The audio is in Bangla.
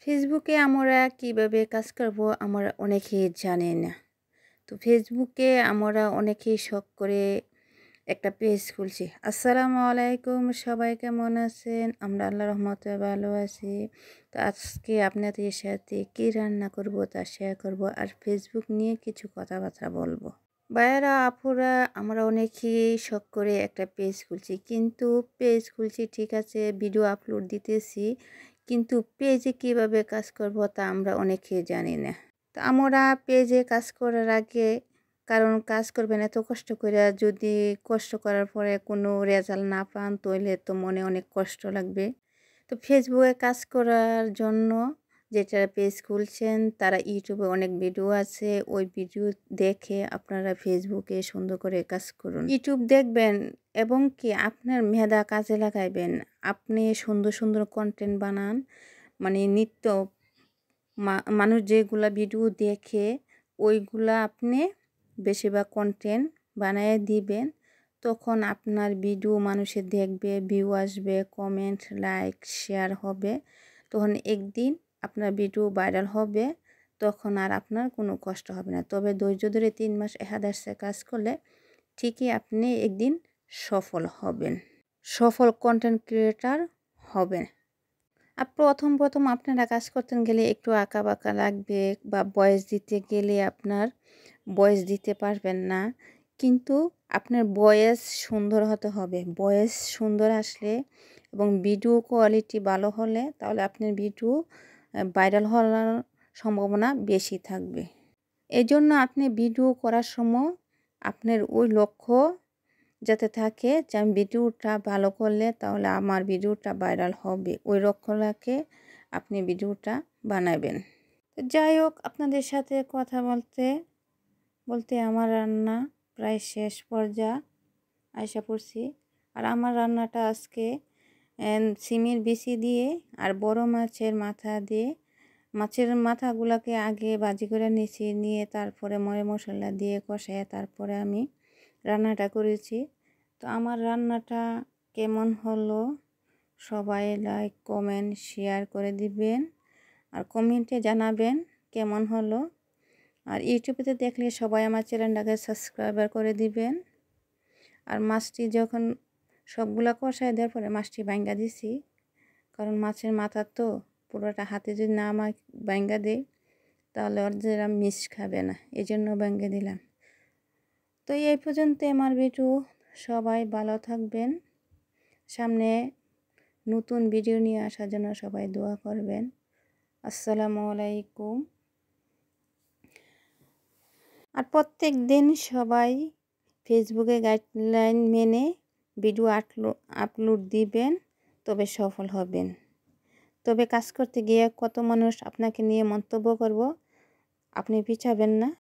ফেসবুকে আমরা কিভাবে কাজ করব আমরা অনেকেই জানি না। তো ফেসবুকে আমরা অনেকেই শখ করে একটা পেজ খুলছি। আসসালামু আলাইকুম, সবাই কেমন আছেন? আমরা আল্লাহর রহমতে ভালো আছি। তো আজকে আপনাদের সাথে কী রান্না করব তা শেয়ার করব, আর ফেসবুক নিয়ে কিছু কথাবার্তা বলবো। ভাইয়েরা আপুরা, আমরা অনেকেই শখ করে একটা পেজ খুলছি, কিন্তু পেজ খুলছি ঠিক আছে, ভিডিও আপলোড দিতেছি, কিন্তু পেজে কিভাবে কাজ করব তা আমরা অনেকেই জানি না। তো আমরা পেজে কাজ করার আগে, কারণ কাজ করবেন এত কষ্ট করে, যদি কষ্ট করার পরে কোনো রেজাল্ট না পান তাহলে তো মনে অনেক কষ্ট লাগবে। তো ফেসবুকে কাজ করার জন্য যেটা পেজ খুলছেন তারা ইউটিউবে অনেক ভিডিও আছে, ওই ভিডিও দেখে আপনারা ফেসবুকে সুন্দর করে কাজ করুন। ইউটিউব দেখবেন এবং কি আপনার মেধা কাজে লাগাইবেন। আপনি সুন্দর সুন্দর কন্টেন্ট বানান, মানে নিত্য মানুষ যেগুলা ভিডিও দেখে ওইগুলা আপনি বেশিরভাগ কন্টেন্ট বানিয়ে দিবেন। তখন আপনার ভিডিও মানুষে দেখবে, ভিউ আসবে, কমেন্ট, লাইক, শেয়ার হবে। তখন একদিন আপনার ভিডিও ভাইরাল হবে, তখন আর আপনার কোনো কষ্ট হবে না। তবে ধৈর্য ধরে 3 মাস একাধারে কাজ করলে ঠিকই আপনি একদিন সফল হবেন, সফল কন্টেন্ট ক্রিয়েটর হবেন। আর প্রথম আপনারা কাজ করতে গেলে একটু আঁকাবাঁকা লাগবে, বা ভয়েস দিতে গেলে আপনার ভয়েস দিতে পারবেন না, কিন্তু আপনার ভয়েস সুন্দর হতে হবে। ভয়েস সুন্দর আসলে এবং ভিডিও কোয়ালিটি ভালো হলে তাহলে আপনার ভিডিও ভাইরাল হওয়ার সম্ভাবনা বেশি থাকবে। এই জন্য আপনি ভিডিও করার সময় আপনার ওই লক্ষ্য যাতে থাকে যে আমি ভিডিওটা ভালো করলে তাহলে আমার ভিডিওটা ভাইরাল হবে, ওই লক্ষ্য রেখে আপনি ভিডিওটা বানাবেন। যাই হোক, আপনাদের সাথে কথা বলতে বলতে আমার রান্না প্রায় শেষ পর্যায়ে আশা করছি। আর আমার রান্নাটা আজকে সিমের বিচি দিয়ে আর বড় মাছের মাথা দিয়ে, মাছের মাথাগুলোকে আগে ভাজি করে নিয়ে তারপরে ময় মশলা দিয়ে কষায় তারপরে আমি রান্নাটা করেছি। তো আমার রান্নাটা কেমন হলো সবাই লাইক, কমেন্ট, শেয়ার করে দিবেন, আর কমেন্টে জানাবেন কেমন হলো। আর ইউটিউবেতে দেখলে সবাই আমার চ্যানেলটাকে সাবস্ক্রাইবার করে দিবেন। আর মাছটি যখন সবগুলা কষায় দেওয়ার পরে মাছটি ভাঙ্গা দিছি, কারণ মাছের মাথা তো পুরোটা হাতে যদি না ভাঙ্গা দেই তাহলে ওর যেরা মিস খাবে না, এই জন্য ভাঙ্গা দিলাম। তো এই পর্যন্ত আমার ভিডিও, সবাই ভালো থাকবেন। সামনে নতুন ভিডিও নিয়ে আসার জন্য সবাই দোয়া করবেন। আসসালামু আলাইকুম। আর প্রত্যেক দিন সবাই ফেসবুকে গাইডলাইন মেনে ভিডিও আপলোড দিবেন, তবে সফল হবেন। তবে কাজ করতে গিয়ে কত মানুষ আপনাকে নিয়ে মন্তব্য করব, আপনি পিছাবেন না,